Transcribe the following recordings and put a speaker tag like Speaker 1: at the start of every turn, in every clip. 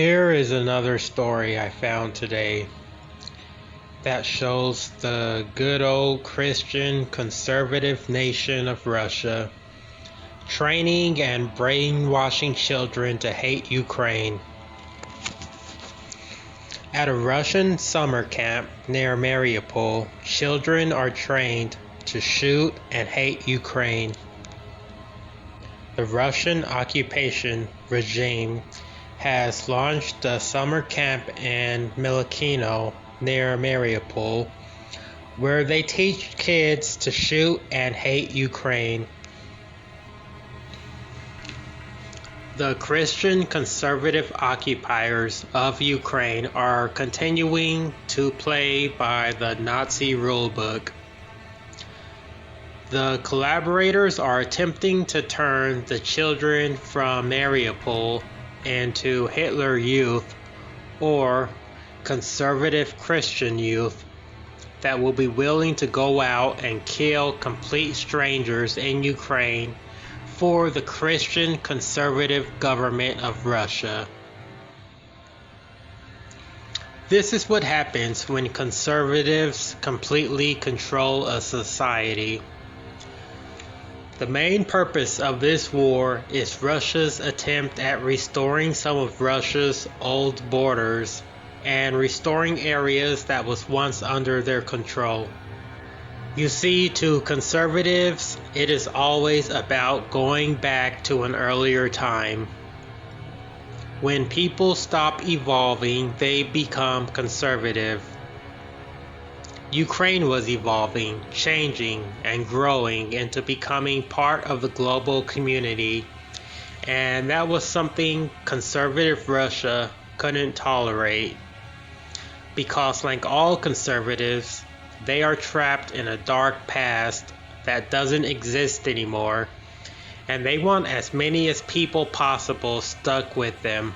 Speaker 1: Here is another story I found today that shows the good old Christian conservative nation of Russia training and brainwashing children to hate Ukraine. At a Russian summer camp near Mariupol, children are trained to shoot and hate Ukraine. The Russian occupation regime has launched a summer camp in Milakino near Mariupol, where they teach kids to shoot and hate Ukraine. The Christian conservative occupiers of Ukraine are continuing to play by the Nazi rulebook. The collaborators are attempting to turn the children from Mariupol into Hitler Youth, or conservative Christian youth that will be willing to go out and kill complete strangers in Ukraine for the Christian conservative government of Russia. This is what happens when conservatives completely control a society. The main purpose of this war is Russia's attempt at restoring some of Russia's old borders and restoring areas that was once under their control. You see, to conservatives, it is always about going back to an earlier time. When people stop evolving, they become conservative. Ukraine was evolving, changing, and growing into becoming part of the global community, and that was something conservative Russia couldn't tolerate, because like all conservatives, they are trapped in a dark past that doesn't exist anymore, and they want as many as people possible stuck with them.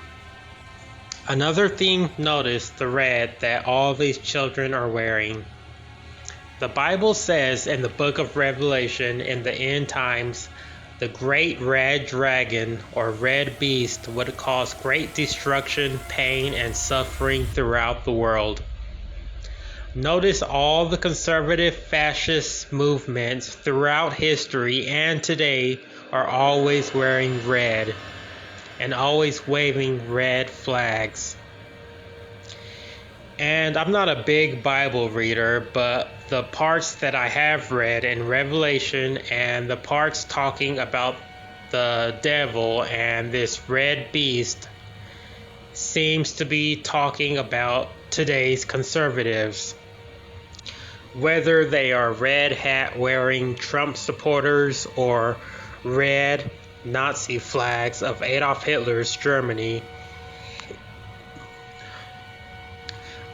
Speaker 1: Another thing, notice the red that all these children are wearing. The Bible says in the book of Revelation, in the end times, the great red dragon or red beast would cause great destruction, pain, and suffering throughout the world. Notice all the conservative fascist movements throughout history and today are always wearing red and always waving red flags. And I'm not a big Bible reader, but the parts that I have read in Revelation and the parts talking about the devil and this red beast seems to be talking about today's conservatives. Whether they are red hat wearing Trump supporters or red Nazi flags of Adolf Hitler's Germany,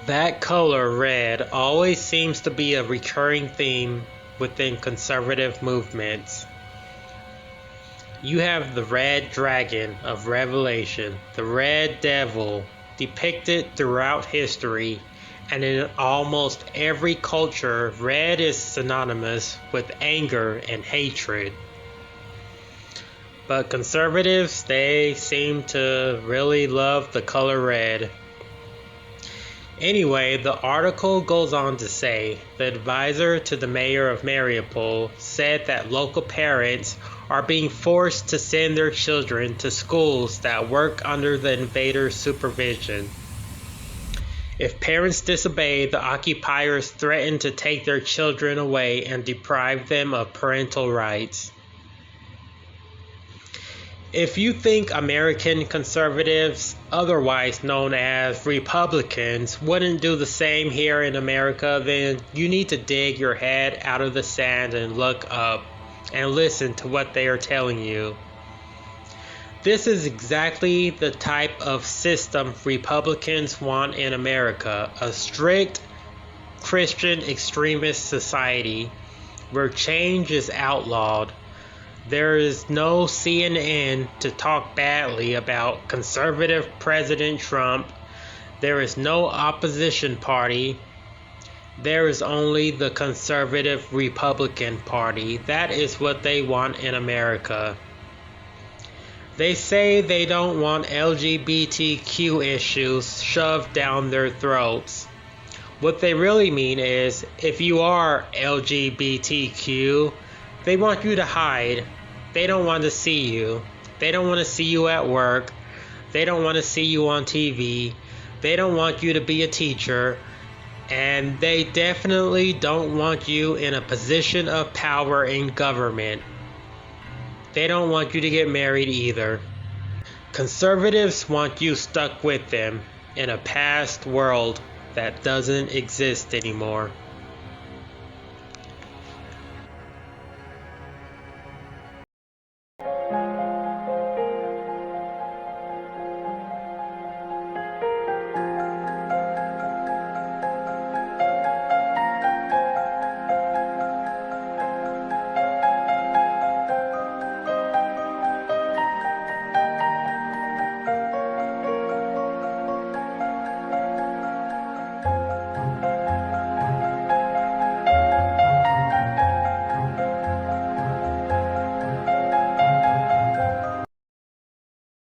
Speaker 1: that color, red, always seems to be a recurring theme within conservative movements. You have the red dragon of Revelation, the red devil, depicted throughout history, and in almost every culture, red is synonymous with anger and hatred. But conservatives, they seem to really love the color red. Anyway, the article goes on to say, the advisor to the mayor of Mariupol said that local parents are being forced to send their children to schools that work under the invaders' supervision. If parents disobey, the occupiers threaten to take their children away and deprive them of parental rights. If you think American conservatives, otherwise known as Republicans, wouldn't do the same here in America, then you need to dig your head out of the sand and look up and listen to what they are telling you. This is exactly the type of system Republicans want in America, a strict Christian extremist society where change is outlawed. There is no CNN to talk badly about conservative President Trump. There is no opposition party. There is only the conservative Republican Party. That is what they want in America. They say they don't want LGBTQ issues shoved down their throats. What they really mean is, if you are LGBTQ, they want you to hide. They don't want to see you. They don't want to see you at work. They don't want to see you on TV. They don't want you to be a teacher. And they definitely don't want you in a position of power in government. They don't want you to get married either. Conservatives want you stuck with them in a past world that doesn't exist anymore.